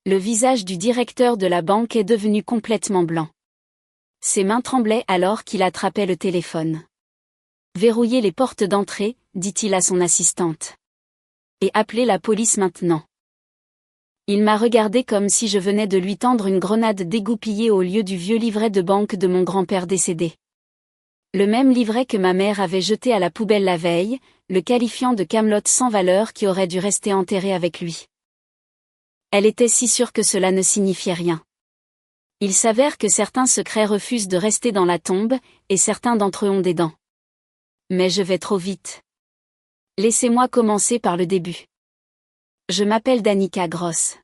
Le visage du directeur de la banque est devenu complètement blanc. Ses mains tremblaient alors qu'il attrapait le téléphone. « Verrouillez les portes d'entrée », dit-il à son assistante. « Et appelez la police maintenant. » Il m'a regardé comme si je venais de lui tendre une grenade dégoupillée au lieu du vieux livret de banque de mon grand-père décédé. Le même livret que ma mère avait jeté à la poubelle la veille, le qualifiant de camelote sans valeur qui aurait dû rester enterré avec lui. Elle était si sûre que cela ne signifiait rien. Il s'avère que certains secrets refusent de rester dans la tombe, et certains d'entre eux ont des dents. Mais je vais trop vite. Laissez-moi commencer par le début. Je m'appelle Danica Gross.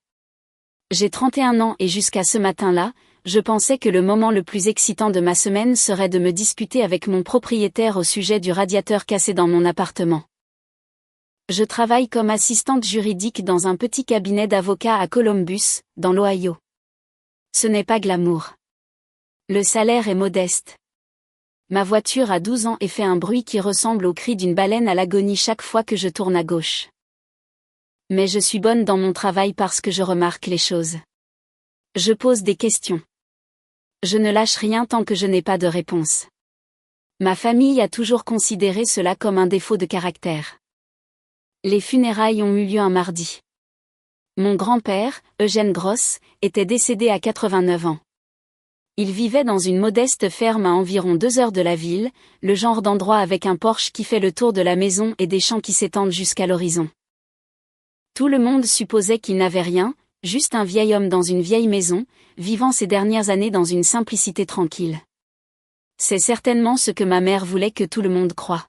J'ai 31 ans et jusqu'à ce matin-là, je pensais que le moment le plus excitant de ma semaine serait de me disputer avec mon propriétaire au sujet du radiateur cassé dans mon appartement. Je travaille comme assistante juridique dans un petit cabinet d'avocats à Columbus, dans l'Ohio. Ce n'est pas glamour. Le salaire est modeste. Ma voiture a 12 ans et fait un bruit qui ressemble au cri d'une baleine à l'agonie chaque fois que je tourne à gauche. Mais je suis bonne dans mon travail parce que je remarque les choses. Je pose des questions. Je ne lâche rien tant que je n'ai pas de réponse. Ma famille a toujours considéré cela comme un défaut de caractère. Les funérailles ont eu lieu un mardi. Mon grand-père, Eugène Gross, était décédé à 89 ans. Il vivait dans une modeste ferme à environ 2 heures de la ville, le genre d'endroit avec un porche qui fait le tour de la maison et des champs qui s'étendent jusqu'à l'horizon. Tout le monde supposait qu'il n'avait rien, juste un vieil homme dans une vieille maison, vivant ses dernières années dans une simplicité tranquille. C'est certainement ce que ma mère voulait que tout le monde croie.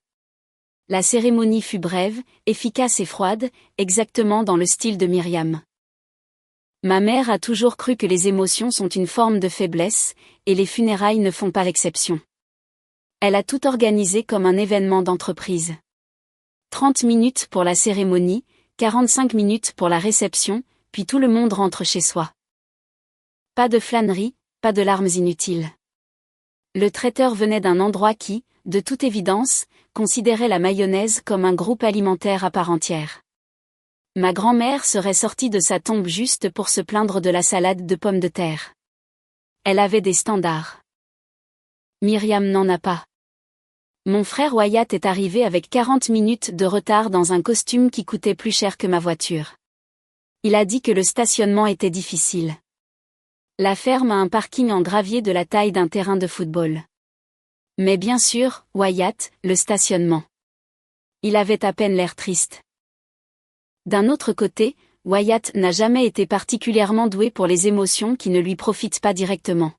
La cérémonie fut brève, efficace et froide, exactement dans le style de Myriam. Ma mère a toujours cru que les émotions sont une forme de faiblesse, et les funérailles ne font pas l'exception. Elle a tout organisé comme un événement d'entreprise. 30 minutes pour la cérémonie, 45 minutes pour la réception, puis tout le monde rentre chez soi. Pas de flânerie, pas de larmes inutiles. Le traiteur venait d'un endroit qui, de toute évidence, considérait la mayonnaise comme un groupe alimentaire à part entière. Ma grand-mère serait sortie de sa tombe juste pour se plaindre de la salade de pommes de terre. Elle avait des standards. Myriam n'en a pas. Mon frère Wyatt est arrivé avec 40 minutes de retard dans un costume qui coûtait plus cher que ma voiture. Il a dit que le stationnement était difficile. La ferme a un parking en gravier de la taille d'un terrain de football. Mais bien sûr, Wyatt, le stationnement. Il avait à peine l'air triste. D'un autre côté, Wyatt n'a jamais été particulièrement doué pour les émotions qui ne lui profitent pas directement.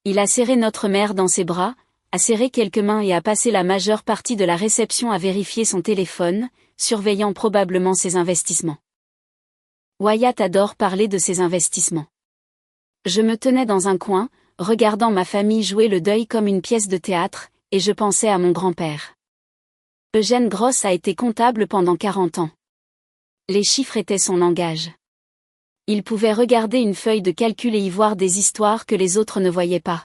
Il a serré notre mère dans ses bras, a serré quelques mains et a passé la majeure partie de la réception à vérifier son téléphone, surveillant probablement ses investissements. Wyatt adore parler de ses investissements. Je me tenais dans un coin, regardant ma famille jouer le deuil comme une pièce de théâtre, et je pensais à mon grand-père. Eugène Gross a été comptable pendant 40 ans. Les chiffres étaient son langage. Il pouvait regarder une feuille de calcul et y voir des histoires que les autres ne voyaient pas.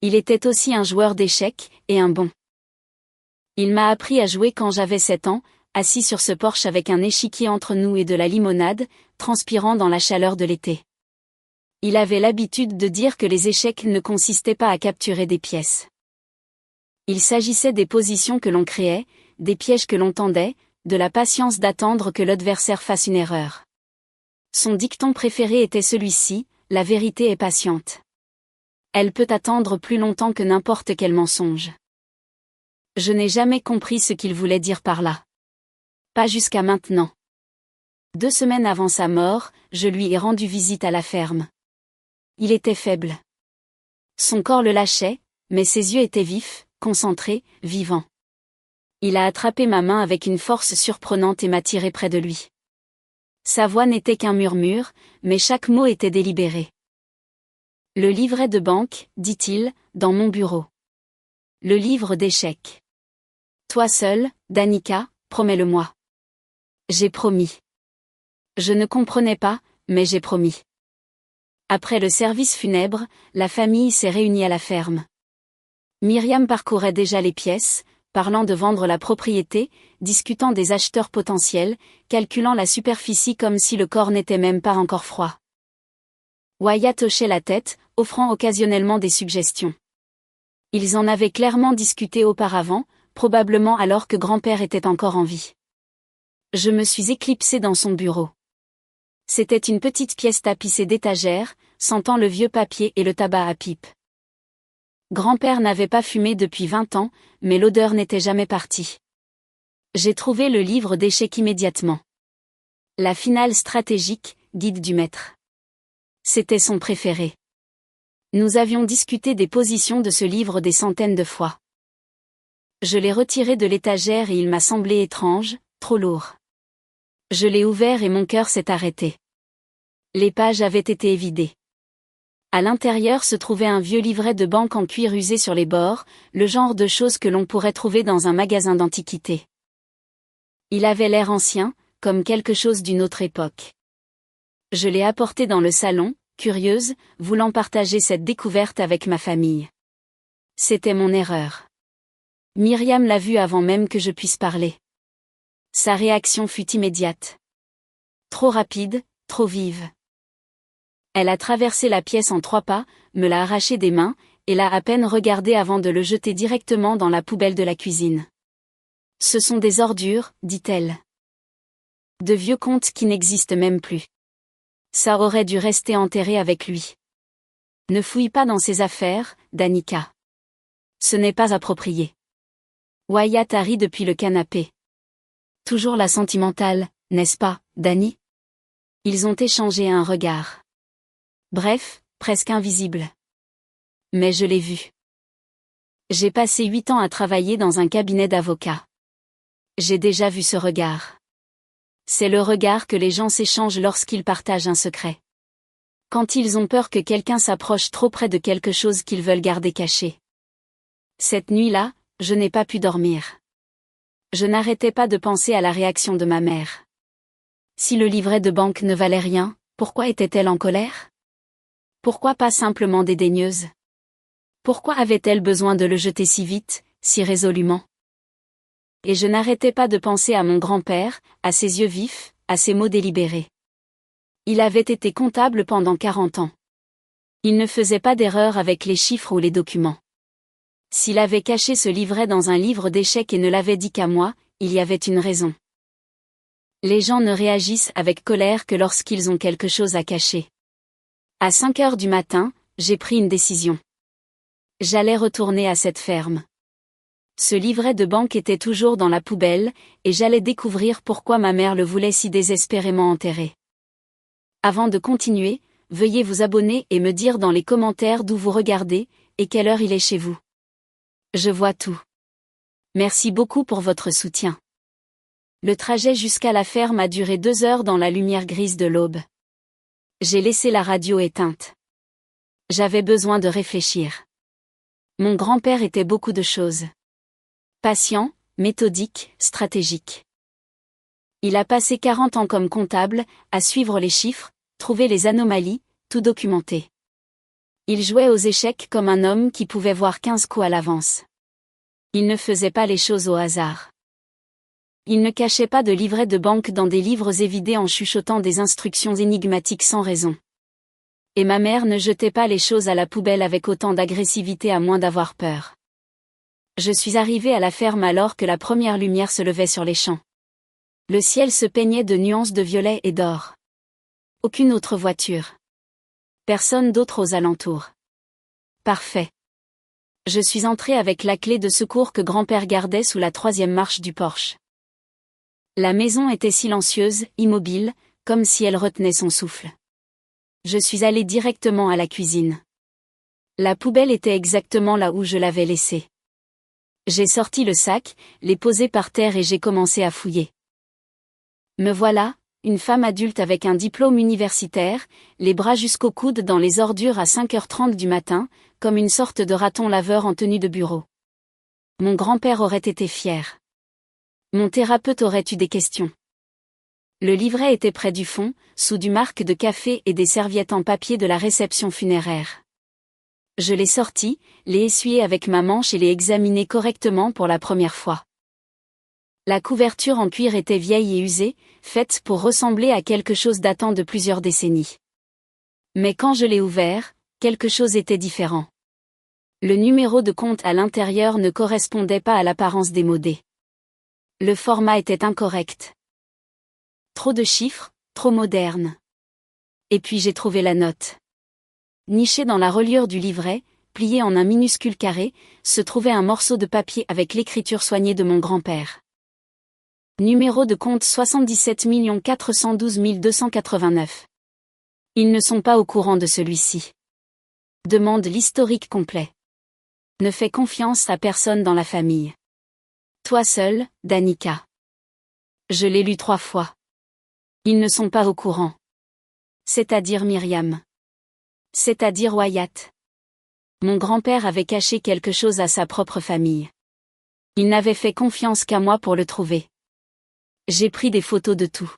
Il était aussi un joueur d'échecs, et un bon. Il m'a appris à jouer quand j'avais 7 ans, assis sur ce porche avec un échiquier entre nous et de la limonade, transpirant dans la chaleur de l'été. Il avait l'habitude de dire que les échecs ne consistaient pas à capturer des pièces. Il s'agissait des positions que l'on créait, des pièges que l'on tendait, de la patience d'attendre que l'adversaire fasse une erreur. Son dicton préféré était celui-ci, la vérité est patiente. Elle peut attendre plus longtemps que n'importe quel mensonge. Je n'ai jamais compris ce qu'il voulait dire par là. Pas jusqu'à maintenant. 2 semaines avant sa mort, je lui ai rendu visite à la ferme. Il était faible. Son corps le lâchait, mais ses yeux étaient vifs, concentrés, vivants. Il a attrapé ma main avec une force surprenante et m'a tiré près de lui. Sa voix n'était qu'un murmure, mais chaque mot était délibéré. Le livret de banque, dit-il, dans mon bureau. Le livre d'échecs. Toi seule, Danica, promets-le-moi. J'ai promis. Je ne comprenais pas, mais j'ai promis. Après le service funèbre, la famille s'est réunie à la ferme. Myriam parcourait déjà les pièces, parlant de vendre la propriété, discutant des acheteurs potentiels, calculant la superficie comme si le corps n'était même pas encore froid. Wyatt hochait la tête, offrant occasionnellement des suggestions. Ils en avaient clairement discuté auparavant, probablement alors que grand-père était encore en vie. Je me suis éclipsée dans son bureau. C'était une petite pièce tapissée d'étagères, sentant le vieux papier et le tabac à pipe. Grand-père n'avait pas fumé depuis 20 ans, mais l'odeur n'était jamais partie. J'ai trouvé le livre d'échecs immédiatement. La finale stratégique, guide du maître. C'était son préféré. Nous avions discuté des positions de ce livre des centaines de fois. Je l'ai retiré de l'étagère et il m'a semblé étrange, trop lourd. Je l'ai ouvert et mon cœur s'est arrêté. Les pages avaient été évidées. À l'intérieur se trouvait un vieux livret de banque en cuir usé sur les bords, le genre de choses que l'on pourrait trouver dans un magasin d'antiquités. Il avait l'air ancien, comme quelque chose d'une autre époque. Je l'ai apporté dans le salon, curieuse, voulant partager cette découverte avec ma famille. C'était mon erreur. Myriam l'a vu avant même que je puisse parler. Sa réaction fut immédiate. Trop rapide, trop vive. Elle a traversé la pièce en 3 pas, me l'a arraché des mains, et l'a à peine regardé avant de le jeter directement dans la poubelle de la cuisine. Ce sont des ordures, dit-elle. De vieux contes qui n'existent même plus. Ça aurait dû rester enterré avec lui. Ne fouille pas dans ses affaires, Danica. Ce n'est pas approprié. Wyatt a ri depuis le canapé. Toujours la sentimentale, n'est-ce pas, Dani? Ils ont échangé un regard. Bref, presque invisible. Mais je l'ai vu. J'ai passé 8 ans à travailler dans un cabinet d'avocats. J'ai déjà vu ce regard. C'est le regard que les gens s'échangent lorsqu'ils partagent un secret. Quand ils ont peur que quelqu'un s'approche trop près de quelque chose qu'ils veulent garder caché. Cette nuit-là, je n'ai pas pu dormir. Je n'arrêtais pas de penser à la réaction de ma mère. Si le livret de banque ne valait rien, pourquoi était-elle en colère? Pourquoi pas simplement dédaigneuse? Pourquoi avait-elle besoin de le jeter si vite, si résolument? Et je n'arrêtais pas de penser à mon grand-père, à ses yeux vifs, à ses mots délibérés. Il avait été comptable pendant 40 ans. Il ne faisait pas d'erreur avec les chiffres ou les documents. S'il avait caché ce livret dans un livre d'échecs et ne l'avait dit qu'à moi, il y avait une raison. Les gens ne réagissent avec colère que lorsqu'ils ont quelque chose à cacher. À 5 heures du matin, j'ai pris une décision. J'allais retourner à cette ferme. Ce livret de banque était toujours dans la poubelle, et j'allais découvrir pourquoi ma mère le voulait si désespérément enterré. Avant de continuer, veuillez vous abonner et me dire dans les commentaires d'où vous regardez, et quelle heure il est chez vous. Je vois tout. Merci beaucoup pour votre soutien. Le trajet jusqu'à la ferme a duré 2 heures dans la lumière grise de l'aube. J'ai laissé la radio éteinte. J'avais besoin de réfléchir. Mon grand-père était beaucoup de choses. Patient, méthodique, stratégique. Il a passé 40 ans comme comptable, à suivre les chiffres, trouver les anomalies, tout documenter. Il jouait aux échecs comme un homme qui pouvait voir 15 coups à l'avance. Il ne faisait pas les choses au hasard. Il ne cachait pas de livret de banque dans des livres évidés en chuchotant des instructions énigmatiques sans raison. Et ma mère ne jetait pas les choses à la poubelle avec autant d'agressivité à moins d'avoir peur. Je suis arrivée à la ferme alors que la première lumière se levait sur les champs. Le ciel se peignait de nuances de violet et d'or. Aucune autre voiture. Personne d'autre aux alentours. Parfait. Je suis entrée avec la clé de secours que grand-père gardait sous la 3e marche du porche. La maison était silencieuse, immobile, comme si elle retenait son souffle. Je suis allée directement à la cuisine. La poubelle était exactement là où je l'avais laissée. J'ai sorti le sac, l'ai posé par terre et j'ai commencé à fouiller. Me voilà, une femme adulte avec un diplôme universitaire, les bras jusqu'au coude dans les ordures à 5h30 du matin, comme une sorte de raton laveur en tenue de bureau. Mon grand-père aurait été fier. Mon thérapeute aurait eu des questions. Le livret était près du fond, sous du marc de café et des serviettes en papier de la réception funéraire. Je l'ai sorti, l'ai essuyé avec ma manche et l'ai examiné correctement pour la première fois. La couverture en cuir était vieille et usée, faite pour ressembler à quelque chose datant de plusieurs décennies. Mais quand je l'ai ouvert, quelque chose était différent. Le numéro de compte à l'intérieur ne correspondait pas à l'apparence démodée. Le format était incorrect. Trop de chiffres, trop moderne. Et puis j'ai trouvé la note. Niché dans la reliure du livret, plié en un minuscule carré, se trouvait un morceau de papier avec l'écriture soignée de mon grand-père. Numéro de compte 77 412 289. Ils ne sont pas au courant de celui-ci. Demande l'historique complet. Ne fais confiance à personne dans la famille. Toi seul, Danica. Je l'ai lu 3 fois. Ils ne sont pas au courant. C'est-à-dire Myriam. C'est-à-dire Wyatt. Mon grand-père avait caché quelque chose à sa propre famille. Il n'avait fait confiance qu'à moi pour le trouver. J'ai pris des photos de tout.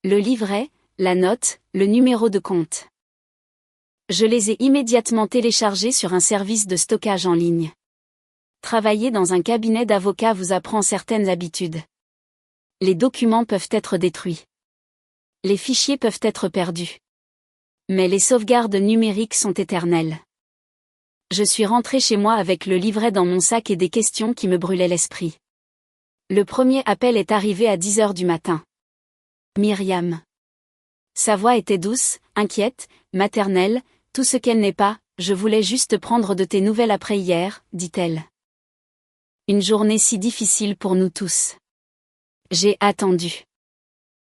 Le livret, la note, le numéro de compte. Je les ai immédiatement téléchargés sur un service de stockage en ligne. Travailler dans un cabinet d'avocat vous apprend certaines habitudes. Les documents peuvent être détruits. Les fichiers peuvent être perdus. Mais les sauvegardes numériques sont éternelles. Je suis rentré chez moi avec le livret dans mon sac et des questions qui me brûlaient l'esprit. Le premier appel est arrivé à 10 heures du matin. Myriam. Sa voix était douce, inquiète, maternelle, tout ce qu'elle n'est pas, je voulais juste prendre de tes nouvelles après hier, dit-elle. Une journée si difficile pour nous tous. J'ai attendu.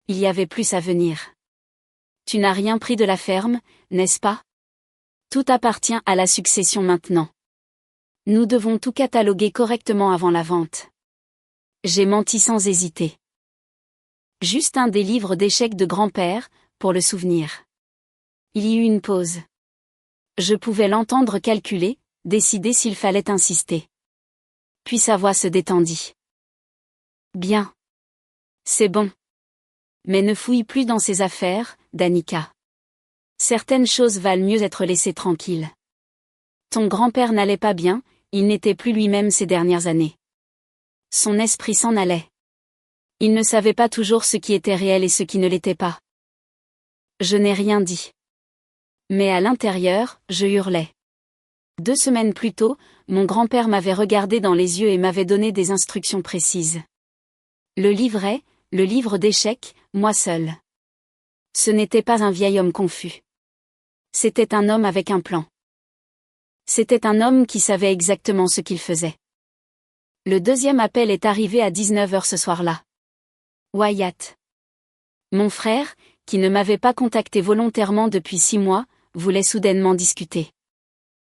Il y avait plus à venir. Tu n'as rien pris de la ferme, n'est-ce pas? Tout appartient à la succession maintenant. Nous devons tout cataloguer correctement avant la vente. J'ai menti sans hésiter. Juste un des livres d'échecs de grand-père, pour le souvenir. Il y eut une pause. Je pouvais l'entendre calculer, décider s'il fallait insister. Puis sa voix se détendit. Bien. C'est bon. Mais ne fouille plus dans ses affaires, Danica. Certaines choses valent mieux être laissées tranquilles. Ton grand-père n'allait pas bien, il n'était plus lui-même ces dernières années. Son esprit s'en allait. Il ne savait pas toujours ce qui était réel et ce qui ne l'était pas. Je n'ai rien dit. Mais à l'intérieur, je hurlais. 2 semaines plus tôt, mon grand-père m'avait regardé dans les yeux et m'avait donné des instructions précises. Le livret, le livre d'échecs, moi seul. Ce n'était pas un vieil homme confus. C'était un homme avec un plan. C'était un homme qui savait exactement ce qu'il faisait. Le deuxième appel est arrivé à 19 heures ce soir-là. Wyatt. Mon frère, qui ne m'avait pas contacté volontairement depuis 6 mois, voulait soudainement discuter.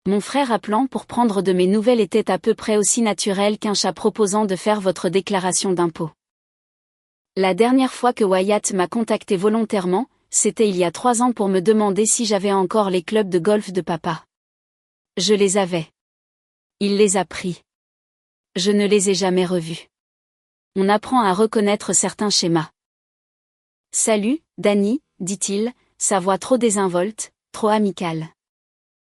Mon frère appelant pour prendre de mes nouvelles était à peu près aussi naturel qu'un chat proposant de faire votre déclaration d'impôt. La dernière fois que Wyatt m'a contacté volontairement, c'était il y a 3 ans pour me demander si j'avais encore les clubs de golf de papa. Je les avais. Il les a pris. Je ne les ai jamais revus. On apprend à reconnaître certains schémas. Salut, Danny, dit-il, sa voix trop désinvolte, trop amicale.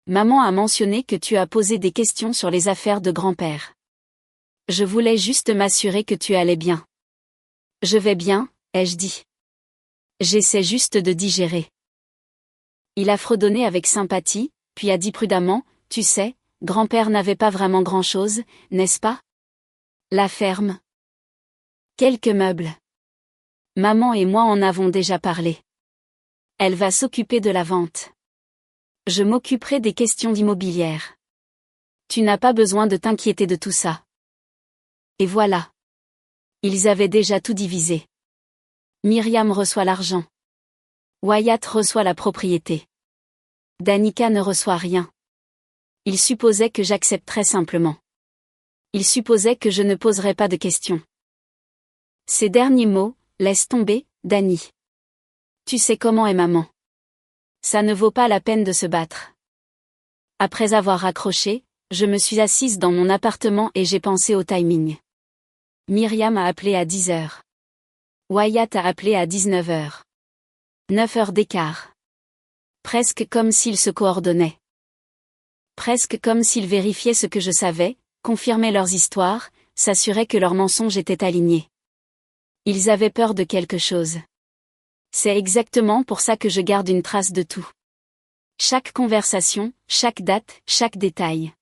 Maman a mentionné que tu as posé des questions sur les affaires de grand-père. Je voulais juste m'assurer que tu allais bien. Je vais bien, ai-je dit. J'essaie juste de digérer. Il a fredonné avec sympathie, puis a dit prudemment, tu sais, grand-père n'avait pas vraiment grand-chose, n'est-ce pas? La ferme. Quelques meubles. Maman et moi en avons déjà parlé. Elle va s'occuper de la vente. Je m'occuperai des questions immobilières. Tu n'as pas besoin de t'inquiéter de tout ça. Et voilà. Ils avaient déjà tout divisé. Myriam reçoit l'argent. Wyatt reçoit la propriété. Danica ne reçoit rien. Il supposait que j'accepterais simplement. Il supposait que je ne poserais pas de questions. Ces derniers mots, laisse tomber, Danny. Tu sais comment est maman. Ça ne vaut pas la peine de se battre. Après avoir raccroché, je me suis assise dans mon appartement et j'ai pensé au timing. Myriam a appelé à 10 heures. Wyatt a appelé à 19 heures. 9 heures d'écart. Presque comme s'ils se coordonnaient. Presque comme s'ils vérifiaient ce que je savais, confirmaient leurs histoires, s'assuraient que leurs mensonges étaient alignés. Ils avaient peur de quelque chose. C'est exactement pour ça que je garde une trace de tout. Chaque conversation, chaque date, chaque détail.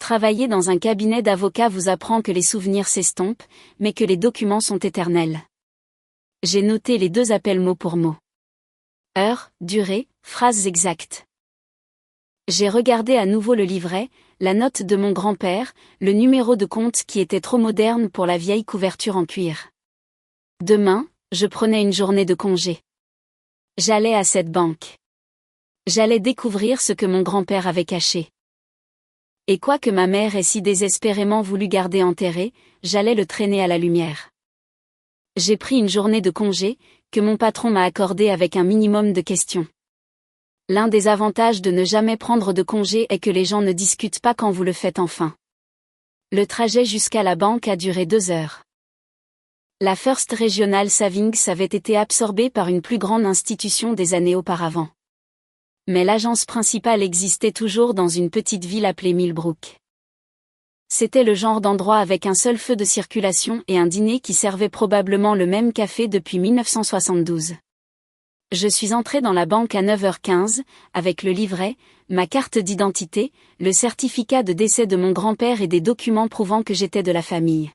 Travailler dans un cabinet d'avocat vous apprend que les souvenirs s'estompent, mais que les documents sont éternels. J'ai noté les 2 appels mot pour mot. Heure, durée, phrases exactes. J'ai regardé à nouveau le livret, la note de mon grand-père, le numéro de compte qui était trop moderne pour la vieille couverture en cuir. Demain, je prenais une journée de congé. J'allais à cette banque. J'allais découvrir ce que mon grand-père avait caché. Et quoique ma mère ait si désespérément voulu garder enterré, j'allais le traîner à la lumière. J'ai pris une journée de congé, que mon patron m'a accordée avec un minimum de questions. L'un des avantages de ne jamais prendre de congé est que les gens ne discutent pas quand vous le faites enfin. Le trajet jusqu'à la banque a duré 2 heures. La First Regional Savings avait été absorbée par une plus grande institution des années auparavant. Mais l'agence principale existait toujours dans une petite ville appelée Millbrook. C'était le genre d'endroit avec un seul feu de circulation et un dîner qui servait probablement le même café depuis 1972. Je suis entré dans la banque à 9h15, avec le livret, ma carte d'identité, le certificat de décès de mon grand-père et des documents prouvant que j'étais de la famille.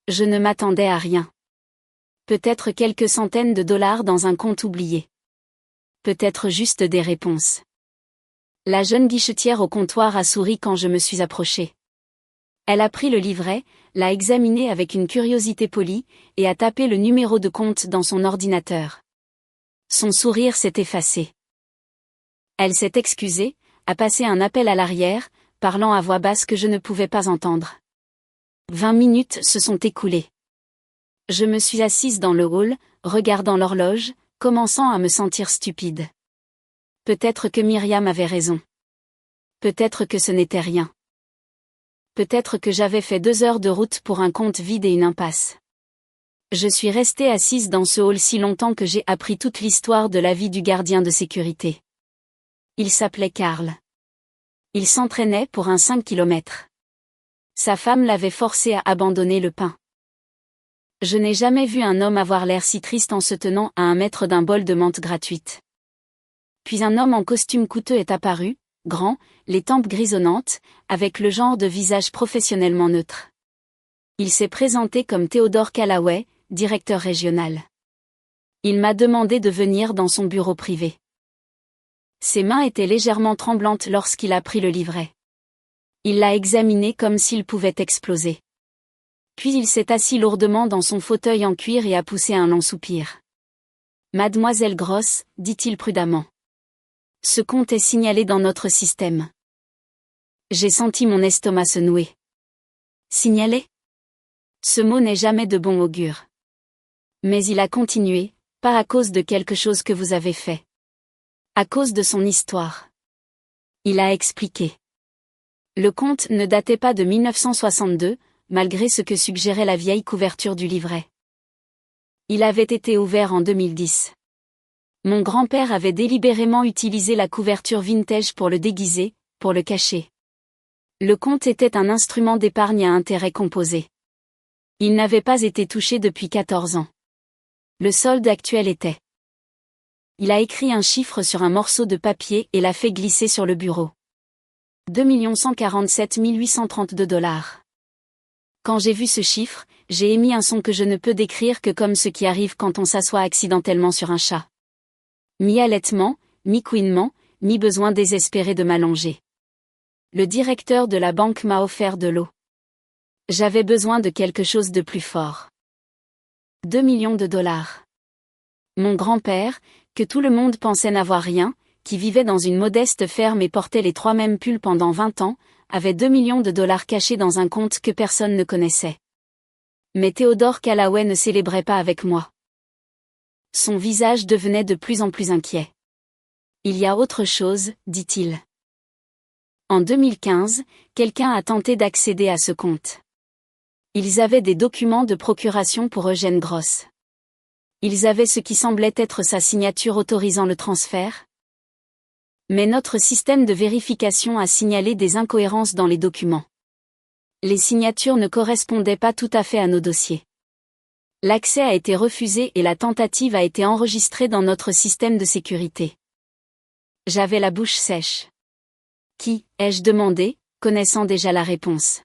Je ne m'attendais à rien. Peut-être quelques centaines de dollars dans un compte oublié. Peut-être juste des réponses. La jeune guichetière au comptoir a souri quand je me suis approché. Elle a pris le livret, l'a examiné avec une curiosité polie, et a tapé le numéro de compte dans son ordinateur. Son sourire s'est effacé. Elle s'est excusée, a passé un appel à l'arrière, parlant à voix basse que je ne pouvais pas entendre. 20 minutes se sont écoulées. Je me suis assise dans le hall, regardant l'horloge, commençant à me sentir stupide. Peut-être que Myriam avait raison. Peut-être que ce n'était rien. Peut-être que j'avais fait 2 heures de route pour un compte vide et une impasse. Je suis restée assise dans ce hall si longtemps que j'ai appris toute l'histoire de la vie du gardien de sécurité. Il s'appelait Karl. Il s'entraînait pour un 5 km. Sa femme l'avait forcé à abandonner le pain. Je n'ai jamais vu un homme avoir l'air si triste en se tenant à 1 mètre d'un bol de menthe gratuite. Puis un homme en costume coûteux est apparu, grand, les tempes grisonnantes, avec le genre de visage professionnellement neutre. Il s'est présenté comme Theodore Callaway, directeur régional. Il m'a demandé de venir dans son bureau privé. Ses mains étaient légèrement tremblantes lorsqu'il a pris le livret. Il l'a examiné comme s'il pouvait exploser. Puis il s'est assis lourdement dans son fauteuil en cuir et a poussé un long soupir. « Mademoiselle Gross, dit-il prudemment. Ce compte est signalé dans notre système. » J'ai senti mon estomac se nouer. Signalé ? Ce mot n'est jamais de bon augure. Mais il a continué, pas à cause de quelque chose que vous avez fait. À cause de son histoire. Il a expliqué. Le compte ne datait pas de 1962, malgré ce que suggérait la vieille couverture du livret. Il avait été ouvert en 2010. Mon grand-père avait délibérément utilisé la couverture vintage pour le déguiser, pour le cacher. Le compte était un instrument d'épargne à intérêt composé. Il n'avait pas été touché depuis 14 ans. Le solde actuel était. Il a écrit un chiffre sur un morceau de papier et l'a fait glisser sur le bureau. 2 147 832 $. Quand j'ai vu ce chiffre, j'ai émis un son que je ne peux décrire que comme ce qui arrive quand on s'assoit accidentellement sur un chat. Mi-allaitement, mi-couinement, mi-besoin désespéré de m'allonger. Le directeur de la banque m'a offert de l'eau. J'avais besoin de quelque chose de plus fort. 2 millions de $. Mon grand-père, que tout le monde pensait n'avoir rien, qui vivait dans une modeste ferme et portait les 3 mêmes pulls pendant 20 ans, avait 2 millions de $ cachés dans un compte que personne ne connaissait. Mais Theodore Callaway ne célébrait pas avec moi. Son visage devenait de plus en plus inquiet. Il y a autre chose, dit-il. En 2015, quelqu'un a tenté d'accéder à ce compte. Ils avaient des documents de procuration pour Eugène Gross. Ils avaient ce qui semblait être sa signature autorisant le transfert. Mais notre système de vérification a signalé des incohérences dans les documents. Les signatures ne correspondaient pas tout à fait à nos dossiers. L'accès a été refusé et la tentative a été enregistrée dans notre système de sécurité. J'avais la bouche sèche. Qui, ai-je demandé, connaissant déjà la réponse.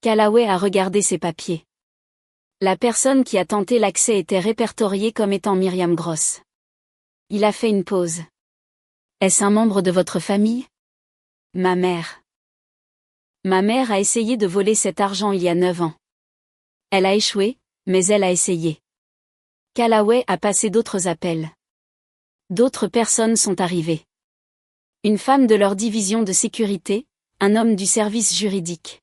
Callaway a regardé ses papiers. La personne qui a tenté l'accès était répertoriée comme étant Myriam Gross. Il a fait une pause. Est-ce un membre de votre famille? Ma mère. Ma mère a essayé de voler cet argent il y a 9 ans. Elle a échoué, mais elle a essayé. Callaway a passé d'autres appels. D'autres personnes sont arrivées. Une femme de leur division de sécurité, un homme du service juridique.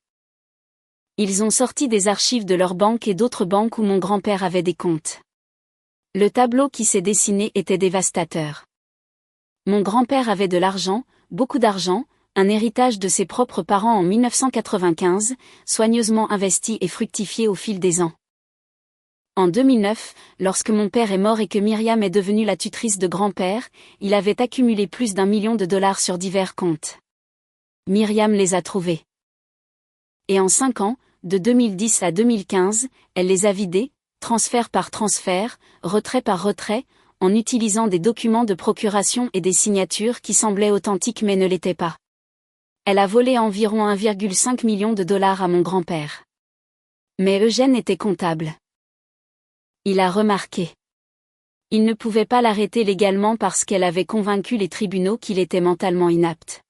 Ils ont sorti des archives de leur banque et d'autres banques où mon grand-père avait des comptes. Le tableau qui s'est dessiné était dévastateur. Mon grand-père avait de l'argent, beaucoup d'argent, un héritage de ses propres parents en 1995, soigneusement investi et fructifié au fil des ans. En 2009, lorsque mon père est mort et que Myriam est devenue la tutrice de grand-père, il avait accumulé plus d'1 million de dollars sur divers comptes. Myriam les a trouvés. Et en 5 ans, de 2010 à 2015, elle les a vidés, transfert par transfert, retrait par retrait, en utilisant des documents de procuration et des signatures qui semblaient authentiques mais ne l'étaient pas. Elle a volé environ 1,5 million de dollars à mon grand-père. Mais Eugène était comptable. Il a remarqué. Il ne pouvait pas l'arrêter légalement parce qu'elle avait convaincu les tribunaux qu'il était mentalement inapte.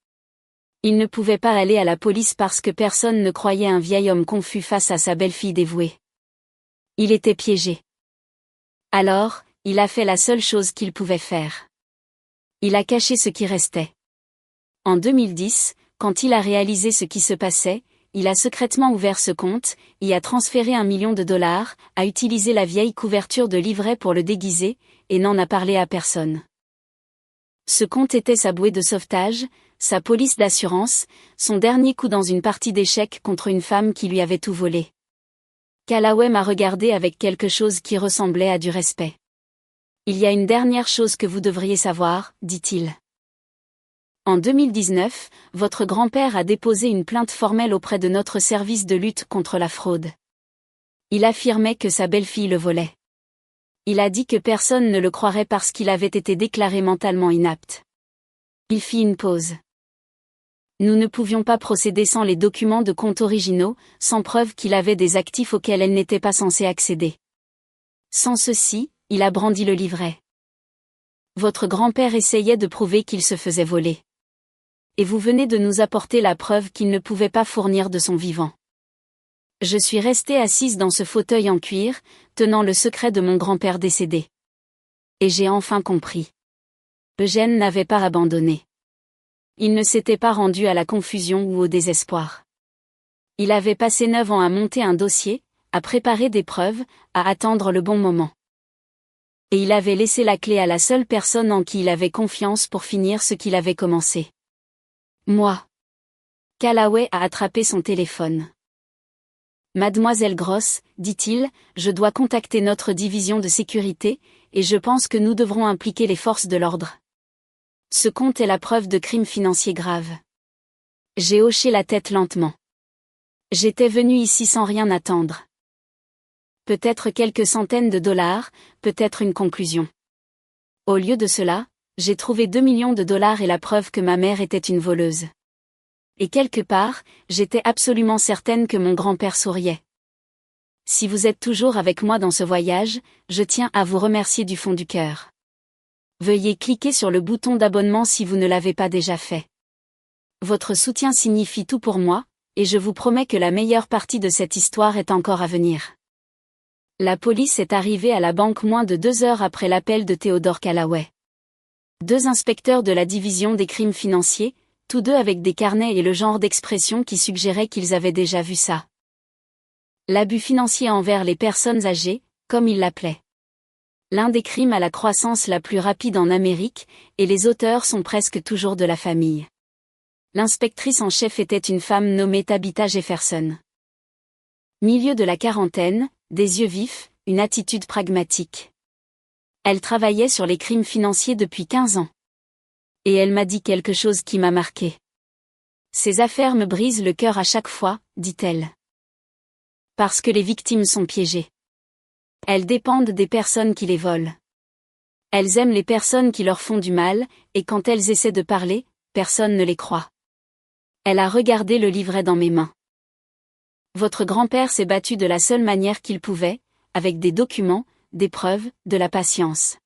Il ne pouvait pas aller à la police parce que personne ne croyait un vieil homme confus face à sa belle-fille dévouée. Il était piégé. Alors, il a fait la seule chose qu'il pouvait faire. Il a caché ce qui restait. En 2010, quand il a réalisé ce qui se passait, il a secrètement ouvert ce compte, y a transféré 1 million de dollars, a utilisé la vieille couverture de livret pour le déguiser, et n'en a parlé à personne. Ce compte était sa bouée de sauvetage, sa police d'assurance, son dernier coup dans une partie d'échecs contre une femme qui lui avait tout volé. Callaway m'a regardé avec quelque chose qui ressemblait à du respect. Il y a une dernière chose que vous devriez savoir, dit-il. En 2019, votre grand-père a déposé une plainte formelle auprès de notre service de lutte contre la fraude. Il affirmait que sa belle-fille le volait. Il a dit que personne ne le croirait parce qu'il avait été déclaré mentalement inapte. Il fit une pause. Nous ne pouvions pas procéder sans les documents de compte originaux, sans preuve qu'il avait des actifs auxquels elle n'était pas censée accéder. Sans ceci, il a brandi le livret. Votre grand-père essayait de prouver qu'il se faisait voler. Et vous venez de nous apporter la preuve qu'il ne pouvait pas fournir de son vivant. Je suis restée assise dans ce fauteuil en cuir, tenant le secret de mon grand-père décédé. Et j'ai enfin compris. Eugène n'avait pas abandonné. Il ne s'était pas rendu à la confusion ou au désespoir. Il avait passé 9 ans à monter un dossier, à préparer des preuves, à attendre le bon moment. Et il avait laissé la clé à la seule personne en qui il avait confiance pour finir ce qu'il avait commencé. Moi. Callaway a attrapé son téléphone. Mademoiselle Gross, dit-il, je dois contacter notre division de sécurité, et je pense que nous devrons impliquer les forces de l'ordre. Ce compte est la preuve de crimes financiers graves. J'ai hoché la tête lentement. J'étais venu ici sans rien attendre. Peut-être quelques centaines de dollars, peut-être une conclusion. Au lieu de cela, j'ai trouvé 2 millions de dollars et la preuve que ma mère était une voleuse. Et quelque part, j'étais absolument certaine que mon grand-père souriait. Si vous êtes toujours avec moi dans ce voyage, je tiens à vous remercier du fond du cœur. Veuillez cliquer sur le bouton d'abonnement si vous ne l'avez pas déjà fait. Votre soutien signifie tout pour moi, et je vous promets que la meilleure partie de cette histoire est encore à venir. La police est arrivée à la banque moins de 2 heures après l'appel de Theodore Callaway. 2 inspecteurs de la division des crimes financiers, tous deux avec des carnets et le genre d'expression qui suggérait qu'ils avaient déjà vu ça. L'abus financier envers les personnes âgées, comme ils l'appelaient. L'un des crimes à la croissance la plus rapide en Amérique, et les auteurs sont presque toujours de la famille. L'inspectrice en chef était une femme nommée Tabitha Jefferson. Milieu de la quarantaine, des yeux vifs, une attitude pragmatique. Elle travaillait sur les crimes financiers depuis 15 ans. Et elle m'a dit quelque chose qui m'a marqué. Ces affaires me brisent le cœur à chaque fois, dit-elle. Parce que les victimes sont piégées. Elles dépendent des personnes qui les volent. Elles aiment les personnes qui leur font du mal, et quand elles essaient de parler, personne ne les croit. Elle a regardé le livret dans mes mains. Votre grand-père s'est battu de la seule manière qu'il pouvait, avec des documents, des preuves, de la patience.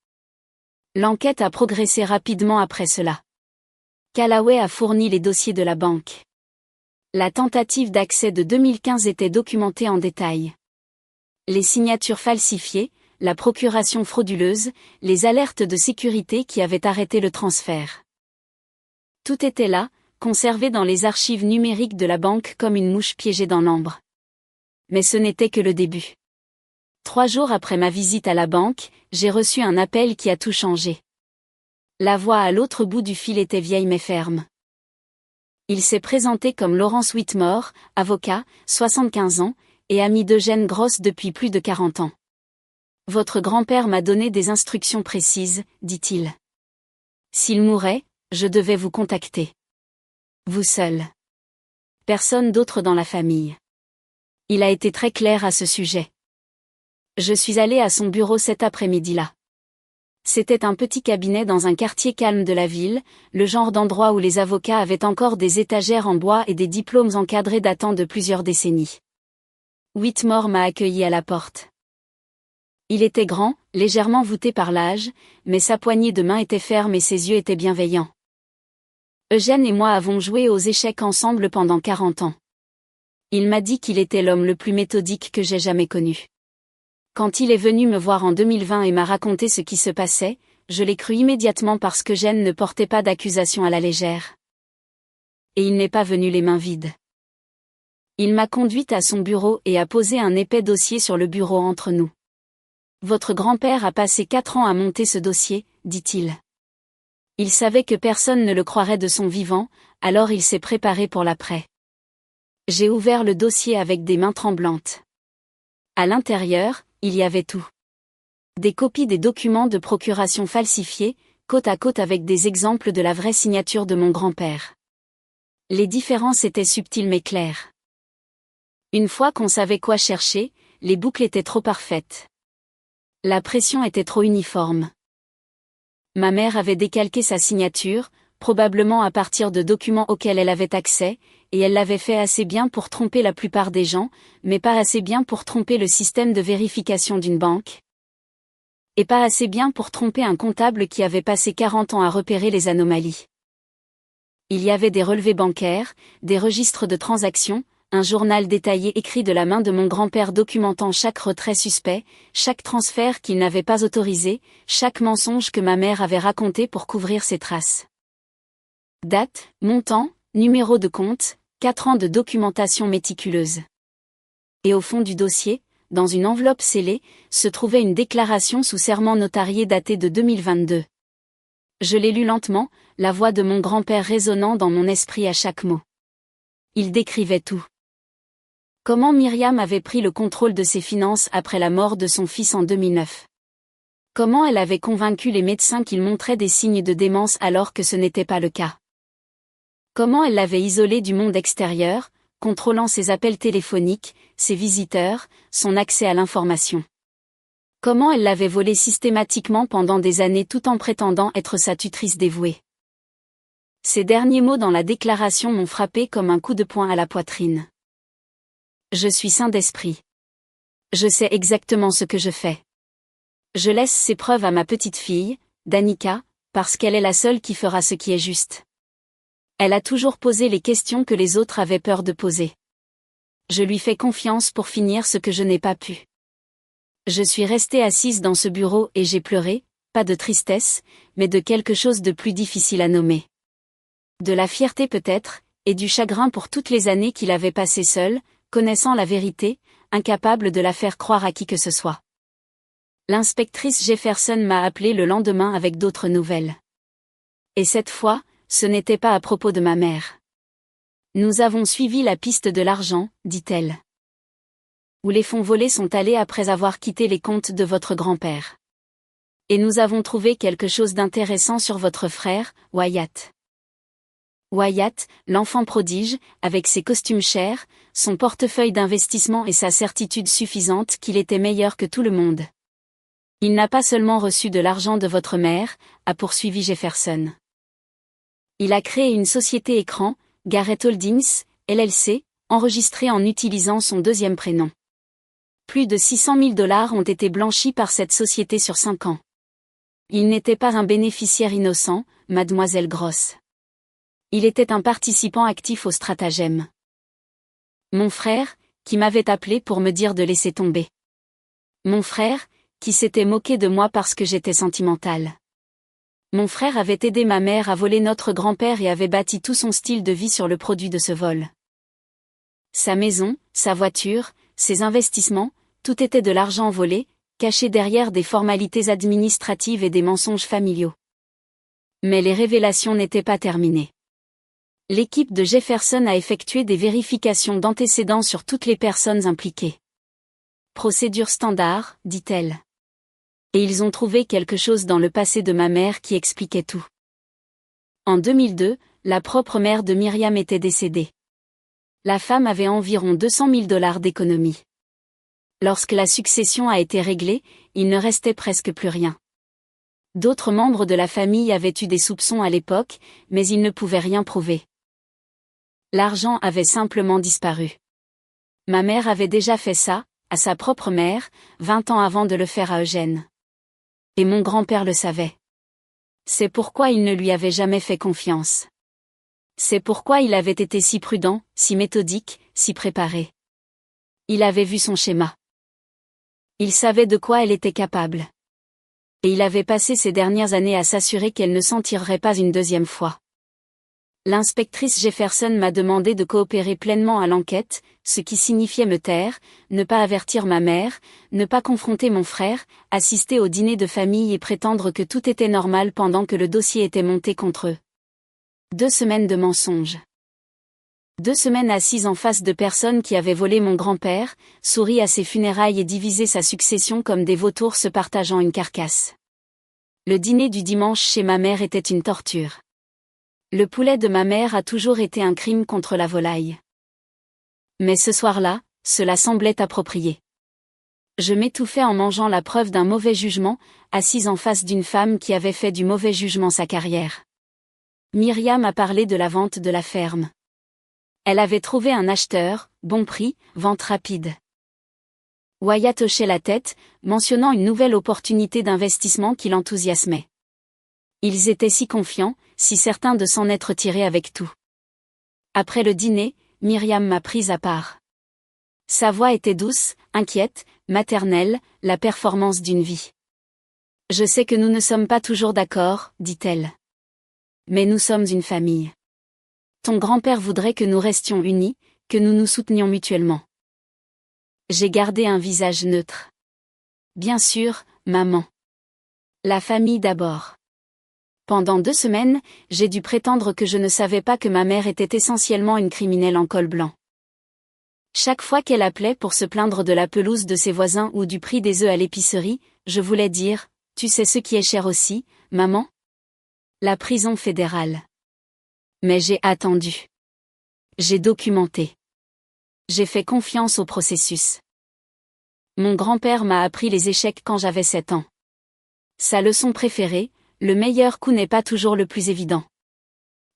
L'enquête a progressé rapidement après cela. Callaway a fourni les dossiers de la banque. La tentative d'accès de 2015 était documentée en détail. Les signatures falsifiées, la procuration frauduleuse, les alertes de sécurité qui avaient arrêté le transfert. Tout était là, conservé dans les archives numériques de la banque comme une mouche piégée dans l'ambre. Mais ce n'était que le début. 3 jours après ma visite à la banque, j'ai reçu un appel qui a tout changé. La voix à l'autre bout du fil était vieille mais ferme. Il s'est présenté comme Lawrence Whitmore, avocat, 75 ans, et ami d'Eugène Gross depuis plus de 40 ans. Votre grand-père m'a donné des instructions précises, dit-il. S'il mourait, je devais vous contacter. Vous seul. Personne d'autre dans la famille. Il a été très clair à ce sujet. Je suis allé à son bureau cet après-midi-là. C'était un petit cabinet dans un quartier calme de la ville, le genre d'endroit où les avocats avaient encore des étagères en bois et des diplômes encadrés datant de plusieurs décennies. Whitmore m'a accueilli à la porte. Il était grand, légèrement voûté par l'âge, mais sa poignée de main était ferme et ses yeux étaient bienveillants. Eugène et moi avons joué aux échecs ensemble pendant 40 ans. Il m'a dit qu'il était l'homme le plus méthodique que j'ai jamais connu. Quand il est venu me voir en 2020 et m'a raconté ce qui se passait, je l'ai cru immédiatement parce qu'Eugène ne portait pas d'accusation à la légère. Et il n'est pas venu les mains vides. Il m'a conduite à son bureau et a posé un épais dossier sur le bureau entre nous. Votre grand-père a passé 4 ans à monter ce dossier, dit-il. Il savait que personne ne le croirait de son vivant, alors il s'est préparé pour l'après. J'ai ouvert le dossier avec des mains tremblantes. À l'intérieur, il y avait tout. Des copies des documents de procuration falsifiés, côte à côte avec des exemples de la vraie signature de mon grand-père. Les différences étaient subtiles mais claires. Une fois qu'on savait quoi chercher, les boucles étaient trop parfaites. La pression était trop uniforme. Ma mère avait décalqué sa signature, probablement à partir de documents auxquels elle avait accès, et elle l'avait fait assez bien pour tromper la plupart des gens, mais pas assez bien pour tromper le système de vérification d'une banque. Et pas assez bien pour tromper un comptable qui avait passé 40 ans à repérer les anomalies. Il y avait des relevés bancaires, des registres de transactions, un journal détaillé écrit de la main de mon grand-père documentant chaque retrait suspect, chaque transfert qu'il n'avait pas autorisé, chaque mensonge que ma mère avait raconté pour couvrir ses traces. Date, montant, numéro de compte, 4 ans de documentation méticuleuse. Et au fond du dossier, dans une enveloppe scellée, se trouvait une déclaration sous serment notarié datée de 2022. Je l'ai lue lentement, la voix de mon grand-père résonnant dans mon esprit à chaque mot. Il décrivait tout. Comment Myriam avait pris le contrôle de ses finances après la mort de son fils en 2009. Comment elle avait convaincu les médecins qu'il montrait des signes de démence alors que ce n'était pas le cas. Comment elle l'avait isolé du monde extérieur, contrôlant ses appels téléphoniques, ses visiteurs, son accès à l'information. Comment elle l'avait volé systématiquement pendant des années tout en prétendant être sa tutrice dévouée. Ces derniers mots dans la déclaration m'ont frappé comme un coup de poing à la poitrine. Je suis sain d'esprit. Je sais exactement ce que je fais. Je laisse ces preuves à ma petite fille, Danica, parce qu'elle est la seule qui fera ce qui est juste. Elle a toujours posé les questions que les autres avaient peur de poser. Je lui fais confiance pour finir ce que je n'ai pas pu. Je suis restée assise dans ce bureau et j'ai pleuré, pas de tristesse, mais de quelque chose de plus difficile à nommer. De la fierté peut-être, et du chagrin pour toutes les années qu'il avait passées seul, connaissant la vérité, incapable de la faire croire à qui que ce soit. L'inspectrice Jefferson m'a appelé le lendemain avec d'autres nouvelles. Et cette fois, ce n'était pas à propos de ma mère. Nous avons suivi la piste de l'argent, dit-elle. Où les fonds volés sont allés après avoir quitté les comptes de votre grand-père. Et nous avons trouvé quelque chose d'intéressant sur votre frère, Wyatt. Wyatt, l'enfant prodige, avec ses costumes chers, son portefeuille d'investissement et sa certitude suffisante qu'il était meilleur que tout le monde. Il n'a pas seulement reçu de l'argent de votre mère, a poursuivi Jefferson. Il a créé une société écran, Garrett Holdings, LLC, enregistrée en utilisant son deuxième prénom. Plus de 600 000 $ ont été blanchis par cette société sur 5 ans. Il n'était pas un bénéficiaire innocent, mademoiselle Gross. Il était un participant actif au stratagème. Mon frère, qui m'avait appelé pour me dire de laisser tomber. Mon frère, qui s'était moqué de moi parce que j'étais sentimentale. Mon frère avait aidé ma mère à voler notre grand-père et avait bâti tout son style de vie sur le produit de ce vol. Sa maison, sa voiture, ses investissements, tout était de l'argent volé, caché derrière des formalités administratives et des mensonges familiaux. Mais les révélations n'étaient pas terminées. L'équipe de Jefferson a effectué des vérifications d'antécédents sur toutes les personnes impliquées. Procédure standard, dit-elle. Et ils ont trouvé quelque chose dans le passé de ma mère qui expliquait tout. En 2002, la propre mère de Myriam était décédée. La femme avait environ 200 000 $ d'économie. Lorsque la succession a été réglée, il ne restait presque plus rien. D'autres membres de la famille avaient eu des soupçons à l'époque, mais ils ne pouvaient rien prouver. L'argent avait simplement disparu. Ma mère avait déjà fait ça, à sa propre mère, 20 ans avant de le faire à Eugène. Et mon grand-père le savait. C'est pourquoi il ne lui avait jamais fait confiance. C'est pourquoi il avait été si prudent, si méthodique, si préparé. Il avait vu son schéma. Il savait de quoi elle était capable. Et il avait passé ces dernières années à s'assurer qu'elle ne s'en tirerait pas une deuxième fois. L'inspectrice Jefferson m'a demandé de coopérer pleinement à l'enquête, ce qui signifiait me taire, ne pas avertir ma mère, ne pas confronter mon frère, assister au dîner de famille et prétendre que tout était normal pendant que le dossier était monté contre eux. 2 semaines de mensonges. 2 semaines assises en face de personnes qui avaient volé mon grand-père, souri à ses funérailles et divisé sa succession comme des vautours se partageant une carcasse. Le dîner du dimanche chez ma mère était une torture. Le poulet de ma mère a toujours été un crime contre la volaille. Mais ce soir-là, cela semblait approprié. Je m'étouffais en mangeant la preuve d'un mauvais jugement, assise en face d'une femme qui avait fait du mauvais jugement sa carrière. Myriam a parlé de la vente de la ferme. Elle avait trouvé un acheteur, bon prix, vente rapide. Wyatt hochait la tête, mentionnant une nouvelle opportunité d'investissement qui l'enthousiasmait. Ils étaient si confiants, si certains de s'en être tirés avec tout. Après le dîner, Myriam m'a prise à part. Sa voix était douce, inquiète, maternelle, la performance d'une vie. Je sais que nous ne sommes pas toujours d'accord, dit-elle. Mais nous sommes une famille. Ton grand-père voudrait que nous restions unis, que nous nous soutenions mutuellement. J'ai gardé un visage neutre. Bien sûr, maman. La famille d'abord. Pendant 2 semaines, j'ai dû prétendre que je ne savais pas que ma mère était essentiellement une criminelle en col blanc. Chaque fois qu'elle appelait pour se plaindre de la pelouse de ses voisins ou du prix des œufs à l'épicerie, je voulais dire, tu sais ce qui est cher aussi, maman? La prison fédérale. Mais j'ai attendu. J'ai documenté. J'ai fait confiance au processus. Mon grand-père m'a appris les échecs quand j'avais 7 ans. Sa leçon préférée, le meilleur coup n'est pas toujours le plus évident.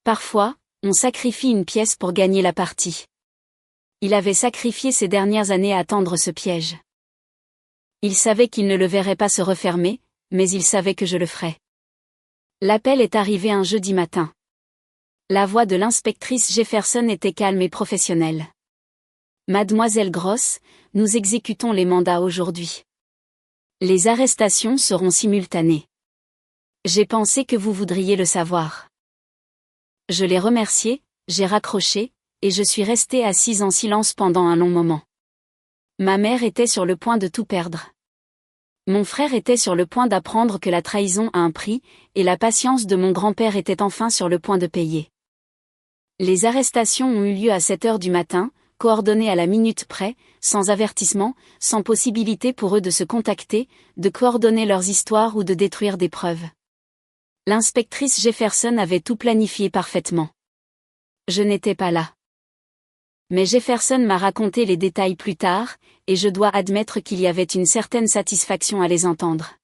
Parfois, on sacrifie une pièce pour gagner la partie. Il avait sacrifié ses dernières années à tendre ce piège. Il savait qu'il ne le verrait pas se refermer, mais il savait que je le ferais. L'appel est arrivé un jeudi matin. La voix de l'inspectrice Jefferson était calme et professionnelle. Mademoiselle Gross, nous exécutons les mandats aujourd'hui. Les arrestations seront simultanées. J'ai pensé que vous voudriez le savoir. Je l'ai remercié, j'ai raccroché, et je suis restée assise en silence pendant un long moment. Ma mère était sur le point de tout perdre. Mon frère était sur le point d'apprendre que la trahison a un prix, et la patience de mon grand-père était enfin sur le point de payer. Les arrestations ont eu lieu à 7 heures du matin, coordonnées à la minute près, sans avertissement, sans possibilité pour eux de se contacter, de coordonner leurs histoires ou de détruire des preuves. L'inspectrice Jefferson avait tout planifié parfaitement. Je n'étais pas là. Mais Jefferson m'a raconté les détails plus tard, et je dois admettre qu'il y avait une certaine satisfaction à les entendre.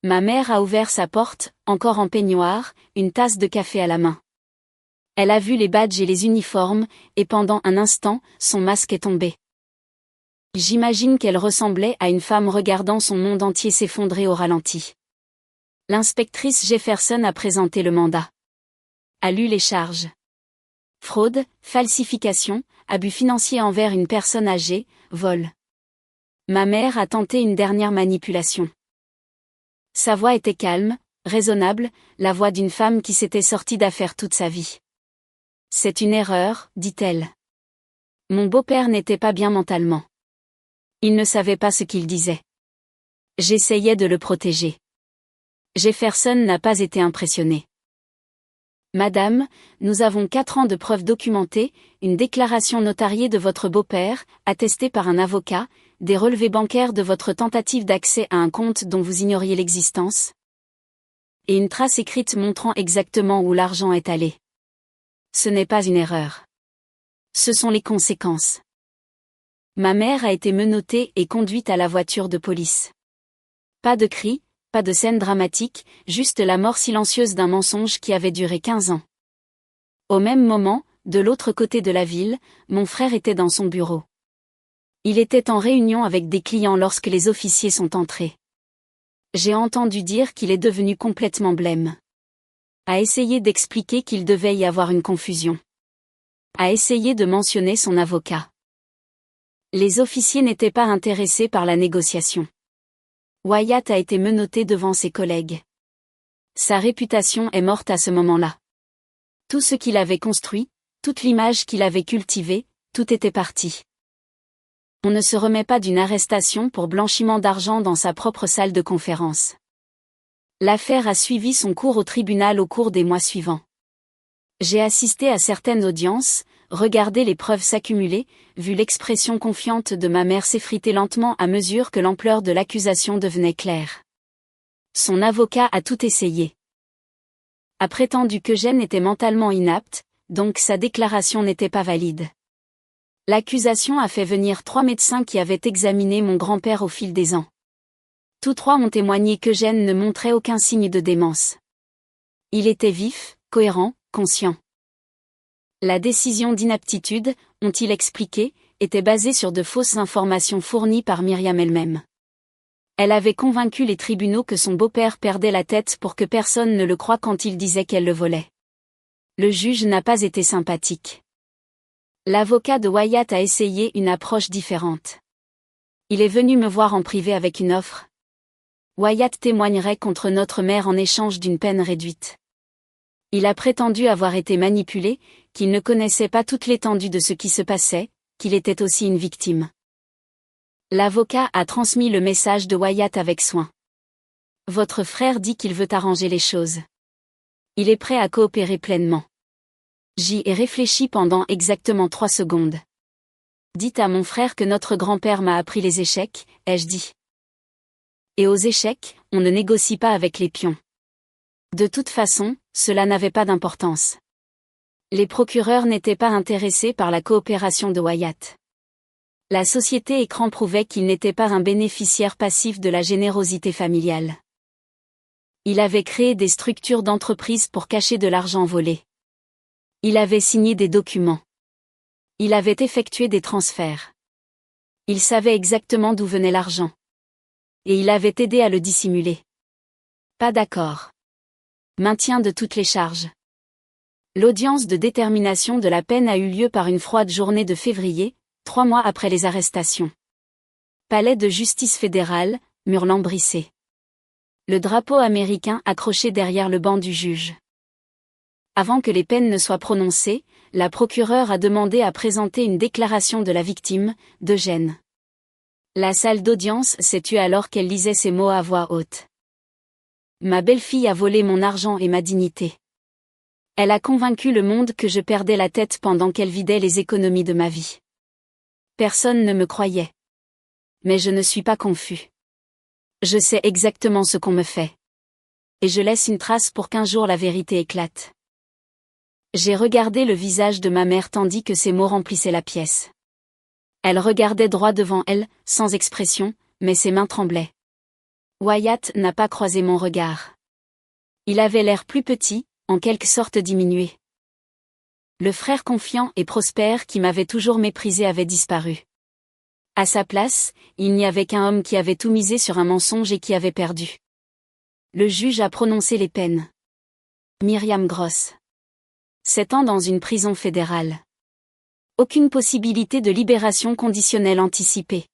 Ma mère a ouvert sa porte, encore en peignoir, une tasse de café à la main. Elle a vu les badges et les uniformes, et pendant un instant, son masque est tombé. J'imagine qu'elle ressemblait à une femme regardant son monde entier s'effondrer au ralenti. L'inspectrice Jefferson a présenté le mandat. A lu les charges. Fraude, falsification, abus financier envers une personne âgée, vol. Ma mère a tenté une dernière manipulation. Sa voix était calme, raisonnable, la voix d'une femme qui s'était sortie d'affaires toute sa vie. C'est une erreur, dit-elle. Mon beau-père n'était pas bien mentalement. Il ne savait pas ce qu'il disait. J'essayais de le protéger. Jefferson n'a pas été impressionné. Madame, nous avons 4 ans de preuves documentées, une déclaration notariée de votre beau-père, attestée par un avocat, des relevés bancaires de votre tentative d'accès à un compte dont vous ignoriez l'existence, et une trace écrite montrant exactement où l'argent est allé. Ce n'est pas une erreur. Ce sont les conséquences. Ma mère a été menottée et conduite à la voiture de police. Pas de cris, pas de scène dramatique, juste la mort silencieuse d'un mensonge qui avait duré 15 ans. Au même moment, de l'autre côté de la ville, mon frère était dans son bureau. Il était en réunion avec des clients lorsque les officiers sont entrés. J'ai entendu dire qu'il est devenu complètement blême. A essayé d'expliquer qu'il devait y avoir une confusion. A essayé de mentionner son avocat. Les officiers n'étaient pas intéressés par la négociation. Wyatt a été menotté devant ses collègues. Sa réputation est morte à ce moment-là. Tout ce qu'il avait construit, toute l'image qu'il avait cultivée, tout était parti. On ne se remet pas d'une arrestation pour blanchiment d'argent dans sa propre salle de conférence. L'affaire a suivi son cours au tribunal au cours des mois suivants. J'ai assisté à certaines audiences, regardé les preuves s'accumuler, vu l'expression confiante de ma mère s'effriter lentement à mesure que l'ampleur de l'accusation devenait claire. Son avocat a tout essayé. A prétendu qu'Eugène était mentalement inapte, donc sa déclaration n'était pas valide. L'accusation a fait venir 3 médecins qui avaient examiné mon grand-père au fil des ans. Tous 3 ont témoigné qu'Eugène ne montrait aucun signe de démence. Il était vif, cohérent, conscient. La décision d'inaptitude, ont-ils expliqué, était basée sur de fausses informations fournies par Myriam elle-même. Elle avait convaincu les tribunaux que son beau-père perdait la tête pour que personne ne le croie quand il disait qu'elle le volait. Le juge n'a pas été sympathique. L'avocat de Wyatt a essayé une approche différente. Il est venu me voir en privé avec une offre. Wyatt témoignerait contre notre mère en échange d'une peine réduite. Il a prétendu avoir été manipulé, qu'il ne connaissait pas toute l'étendue de ce qui se passait, qu'il était aussi une victime. L'avocat a transmis le message de Wyatt avec soin. Votre frère dit qu'il veut arranger les choses. Il est prêt à coopérer pleinement. J'y ai réfléchi pendant exactement 3 secondes. Dites à mon frère que notre grand-père m'a appris les échecs, ai-je dit. Et aux échecs, on ne négocie pas avec les pions. De toute façon, cela n'avait pas d'importance. Les procureurs n'étaient pas intéressés par la coopération de Wyatt. La société écran prouvait qu'il n'était pas un bénéficiaire passif de la générosité familiale. Il avait créé des structures d'entreprise pour cacher de l'argent volé. Il avait signé des documents. Il avait effectué des transferts. Il savait exactement d'où venait l'argent. Et il avait aidé à le dissimuler. Pas d'accord. Maintien de toutes les charges. L'audience de détermination de la peine a eu lieu par une froide journée de février, 3 mois après les arrestations. Palais de justice fédéral, mur lambrissé. Le drapeau américain accroché derrière le banc du juge. Avant que les peines ne soient prononcées, la procureure a demandé à présenter une déclaration de la victime, d'Eugène. La salle d'audience s'est tue alors qu'elle lisait ces mots à voix haute. Ma belle-fille a volé mon argent et ma dignité. Elle a convaincu le monde que je perdais la tête pendant qu'elle vidait les économies de ma vie. Personne ne me croyait. Mais je ne suis pas confus. Je sais exactement ce qu'on me fait. Et je laisse une trace pour qu'un jour la vérité éclate. J'ai regardé le visage de ma mère tandis que ces mots remplissaient la pièce. Elle regardait droit devant elle, sans expression, mais ses mains tremblaient. Wyatt n'a pas croisé mon regard. Il avait l'air plus petit, en quelque sorte diminué. Le frère confiant et prospère qui m'avait toujours méprisé avait disparu. À sa place, il n'y avait qu'un homme qui avait tout misé sur un mensonge et qui avait perdu. Le juge a prononcé les peines. Myriam Gross. 7 ans dans une prison fédérale. Aucune possibilité de libération conditionnelle anticipée.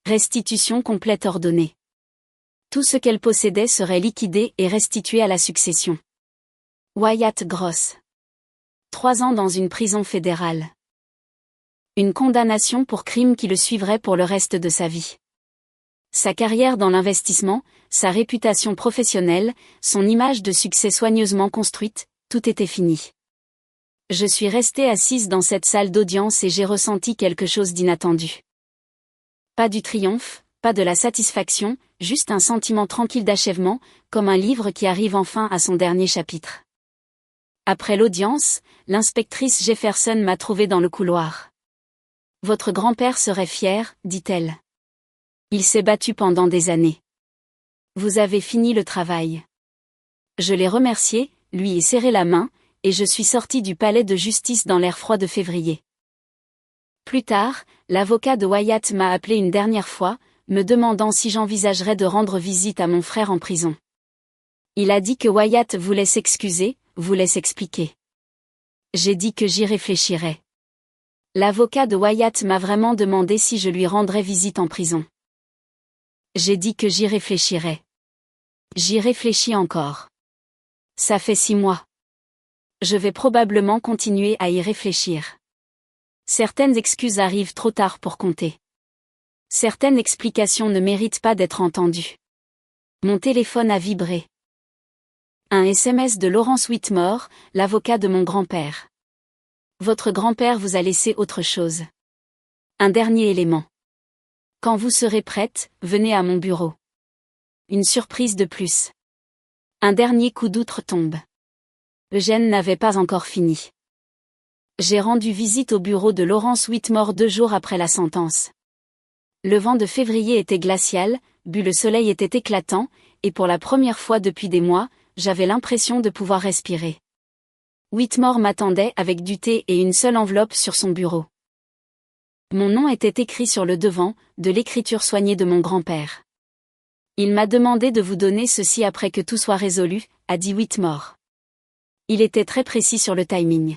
Restitution complète ordonnée. Tout ce qu'elle possédait serait liquidé et restitué à la succession. Wyatt Gross. 3 ans dans une prison fédérale. Une condamnation pour crime qui le suivrait pour le reste de sa vie. Sa carrière dans l'investissement, sa réputation professionnelle, son image de succès soigneusement construite, tout était fini. Je suis restée assise dans cette salle d'audience et j'ai ressenti quelque chose d'inattendu. Pas du triomphe, pas de la satisfaction, juste un sentiment tranquille d'achèvement, comme un livre qui arrive enfin à son dernier chapitre. Après l'audience, l'inspectrice Jefferson m'a trouvée dans le couloir. « Votre grand-père serait fier, dit-elle. Il s'est battu pendant des années. Vous avez fini le travail. » Je l'ai remercié, lui ai serré la main, et je suis sortie du palais de justice dans l'air froid de février. Plus tard, l'avocat de Wyatt m'a appelé une dernière fois, me demandant si j'envisagerais de rendre visite à mon frère en prison. Il a dit que Wyatt voulait s'excuser, voulait s'expliquer. J'ai dit que j'y réfléchirais. L'avocat de Wyatt m'a vraiment demandé si je lui rendrais visite en prison. J'ai dit que j'y réfléchirais. J'y réfléchis encore. Ça fait 6 mois. Je vais probablement continuer à y réfléchir. Certaines excuses arrivent trop tard pour compter. Certaines explications ne méritent pas d'être entendues. Mon téléphone a vibré. Un SMS de Lawrence Whitmore, l'avocat de mon grand-père. Votre grand-père vous a laissé autre chose. Un dernier élément. Quand vous serez prête, venez à mon bureau. Une surprise de plus. Un dernier coup d'outre tombe. Eugène n'avait pas encore fini. J'ai rendu visite au bureau de Lawrence Whitmore 2 jours après la sentence. Le vent de février était glacial, le soleil était éclatant, et pour la première fois depuis des mois, j'avais l'impression de pouvoir respirer. Whitmore m'attendait avec du thé et une seule enveloppe sur son bureau. Mon nom était écrit sur le devant, de l'écriture soignée de mon grand-père. Il m'a demandé de vous donner ceci après que tout soit résolu, a dit Whitmore. Il était très précis sur le timing.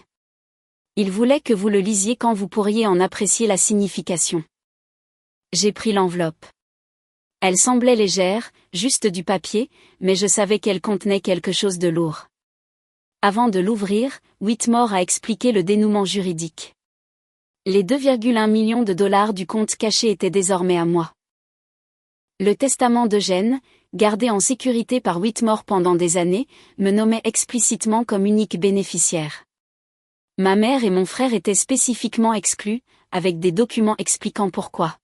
Il voulait que vous le lisiez quand vous pourriez en apprécier la signification. J'ai pris l'enveloppe. Elle semblait légère, juste du papier, mais je savais qu'elle contenait quelque chose de lourd. Avant de l'ouvrir, Whitmore a expliqué le dénouement juridique. Les 2,1 millions de dollars du compte caché étaient désormais à moi. Le testament d'Eugène, gardé en sécurité par Whitmore pendant des années, me nommait explicitement comme unique bénéficiaire. Ma mère et mon frère étaient spécifiquement exclus, avec des documents expliquant pourquoi.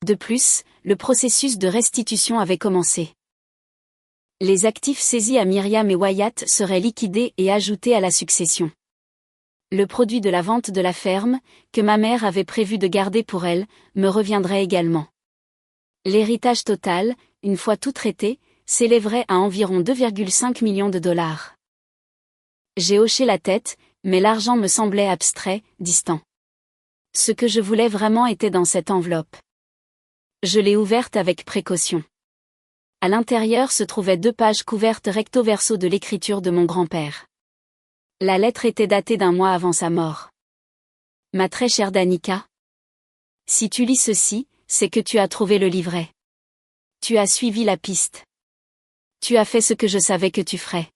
De plus, le processus de restitution avait commencé. Les actifs saisis à Myriam et Wyatt seraient liquidés et ajoutés à la succession. Le produit de la vente de la ferme, que ma mère avait prévu de garder pour elle, me reviendrait également. L'héritage total, une fois tout traité, s'élèverait à environ 2,5 millions de dollars. J'ai hoché la tête, mais l'argent me semblait abstrait, distant. Ce que je voulais vraiment était dans cette enveloppe. Je l'ai ouverte avec précaution. À l'intérieur se trouvaient 2 pages couvertes recto verso de l'écriture de mon grand-père. La lettre était datée d'1 mois avant sa mort. Ma très chère Danica. Si tu lis ceci, c'est que tu as trouvé le livret. Tu as suivi la piste. Tu as fait ce que je savais que tu ferais.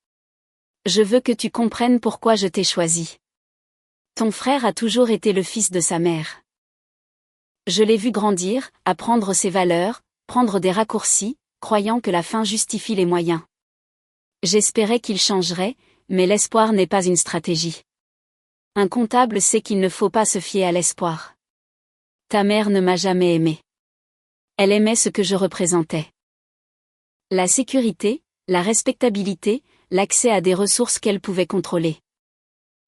Je veux que tu comprennes pourquoi je t'ai choisi. Ton frère a toujours été le fils de sa mère. Je l'ai vu grandir, apprendre ses valeurs, prendre des raccourcis, croyant que la fin justifie les moyens. J'espérais qu'il changerait, mais l'espoir n'est pas une stratégie. Un comptable sait qu'il ne faut pas se fier à l'espoir. Ta mère ne m'a jamais aimé. Elle aimait ce que je représentais. La sécurité, la respectabilité, l'accès à des ressources qu'elle pouvait contrôler.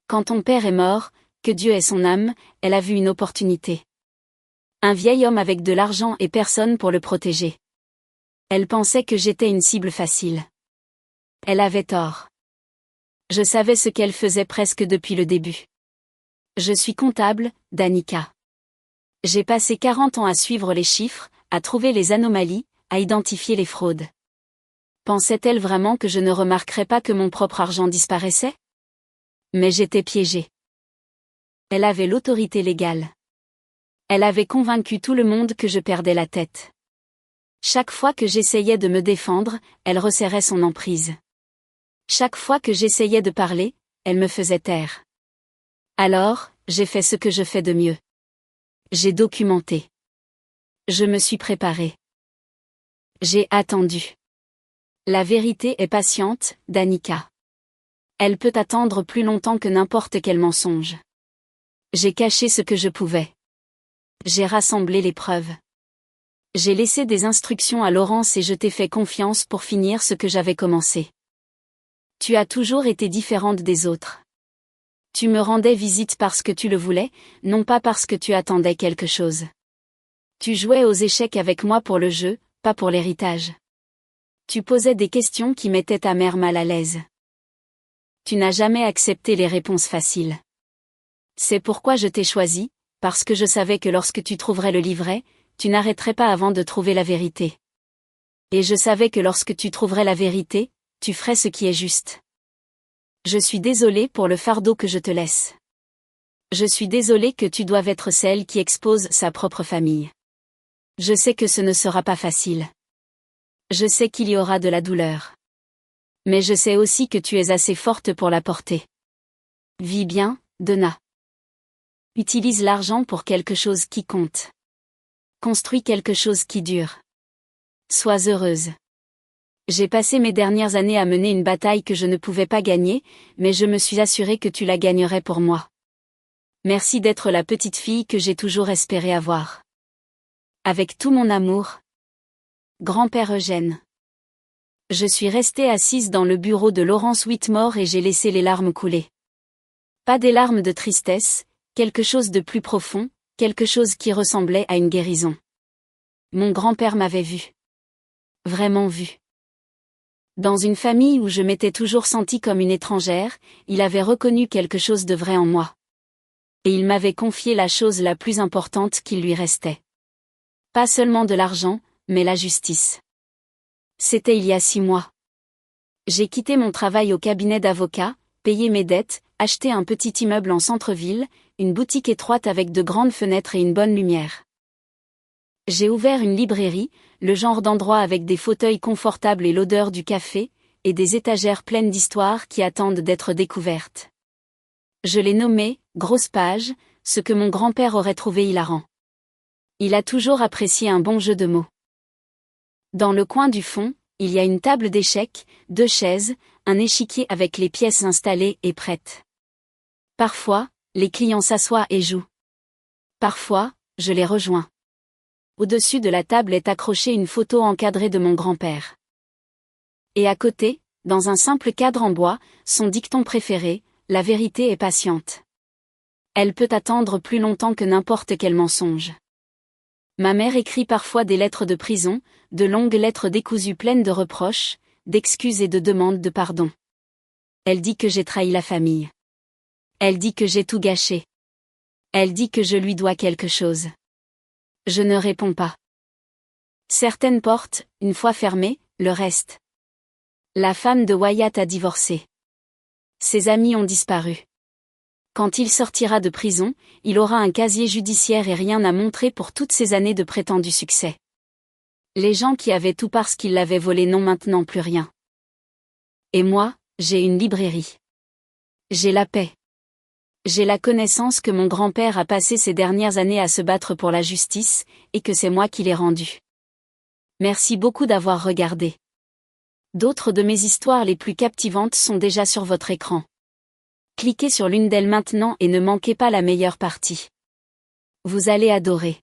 Quand ton père est mort, que Dieu ait son âme, elle a vu une opportunité. Un vieil homme avec de l'argent et personne pour le protéger. Elle pensait que j'étais une cible facile. Elle avait tort. Je savais ce qu'elle faisait presque depuis le début. Je suis comptable, Danica. J'ai passé 40 ans à suivre les chiffres, à trouver les anomalies, à identifier les fraudes. Pensait-elle vraiment que je ne remarquerais pas que mon propre argent disparaissait? Mais j'étais piégée. Elle avait l'autorité légale. Elle avait convaincu tout le monde que je perdais la tête. Chaque fois que j'essayais de me défendre, elle resserrait son emprise. Chaque fois que j'essayais de parler, elle me faisait taire. Alors, j'ai fait ce que je fais de mieux. J'ai documenté. Je me suis préparée. J'ai attendu. La vérité est patiente, Danica. Elle peut attendre plus longtemps que n'importe quel mensonge. J'ai caché ce que je pouvais. J'ai rassemblé les preuves. J'ai laissé des instructions à Laurence et je t'ai fait confiance pour finir ce que j'avais commencé. Tu as toujours été différente des autres. Tu me rendais visite parce que tu le voulais, non pas parce que tu attendais quelque chose. Tu jouais aux échecs avec moi pour le jeu, pas pour l'héritage. Tu posais des questions qui mettaient ta mère mal à l'aise. Tu n'as jamais accepté les réponses faciles. C'est pourquoi je t'ai choisi, parce que je savais que lorsque tu trouverais le livret, tu n'arrêterais pas avant de trouver la vérité. Et je savais que lorsque tu trouverais la vérité, tu ferais ce qui est juste. Je suis désolée pour le fardeau que je te laisse. Je suis désolée que tu doives être celle qui expose sa propre famille. Je sais que ce ne sera pas facile. Je sais qu'il y aura de la douleur. Mais je sais aussi que tu es assez forte pour la porter. Vis bien, Donna. Utilise l'argent pour quelque chose qui compte. Construis quelque chose qui dure. Sois heureuse. J'ai passé mes dernières années à mener une bataille que je ne pouvais pas gagner, mais je me suis assurée que tu la gagnerais pour moi. Merci d'être la petite fille que j'ai toujours espéré avoir. Avec tout mon amour. Grand-père Eugène. Je suis restée assise dans le bureau de Laurence Whitmore et j'ai laissé les larmes couler. Pas des larmes de tristesse, quelque chose de plus profond, quelque chose qui ressemblait à une guérison. Mon grand-père m'avait vue. Vraiment vue. Dans une famille où je m'étais toujours sentie comme une étrangère, il avait reconnu quelque chose de vrai en moi. Et il m'avait confié la chose la plus importante qu'il lui restait. Pas seulement de l'argent, mais la justice. C'était il y a 6 mois. J'ai quitté mon travail au cabinet d'avocat, payé mes dettes, acheté un petit immeuble en centre-ville, une boutique étroite avec de grandes fenêtres et une bonne lumière. J'ai ouvert une librairie, le genre d'endroit avec des fauteuils confortables et l'odeur du café, et des étagères pleines d'histoires qui attendent d'être découvertes. Je l'ai nommé « Grosse page », ce que mon grand-père aurait trouvé hilarant. Il a toujours apprécié un bon jeu de mots. Dans le coin du fond, il y a une table d'échecs, 2 chaises, un échiquier avec les pièces installées et prêtes. Parfois, les clients s'assoient et jouent. Parfois, je les rejoins. Au-dessus de la table est accrochée une photo encadrée de mon grand-père. Et à côté, dans un simple cadre en bois, son dicton préféré, la vérité est patiente. Elle peut attendre plus longtemps que n'importe quel mensonge. Ma mère écrit parfois des lettres de prison, de longues lettres décousues pleines de reproches, d'excuses et de demandes de pardon. Elle dit que j'ai trahi la famille. Elle dit que j'ai tout gâché. Elle dit que je lui dois quelque chose. Je ne réponds pas. Certaines portes, une fois fermées, le reste. La femme de Wyatt a divorcé. Ses amis ont disparu. Quand il sortira de prison, il aura un casier judiciaire et rien à montrer pour toutes ces années de prétendu succès. Les gens qui avaient tout parce qu'ils l'avaient volé n'ont maintenant plus rien. Et moi, j'ai une librairie. J'ai la paix. J'ai la connaissance que mon grand-père a passé ces dernières années à se battre pour la justice, et que c'est moi qui l'ai rendue. Merci beaucoup d'avoir regardé. D'autres de mes histoires les plus captivantes sont déjà sur votre écran. Cliquez sur l'une d'elles maintenant et ne manquez pas la meilleure partie. Vous allez adorer.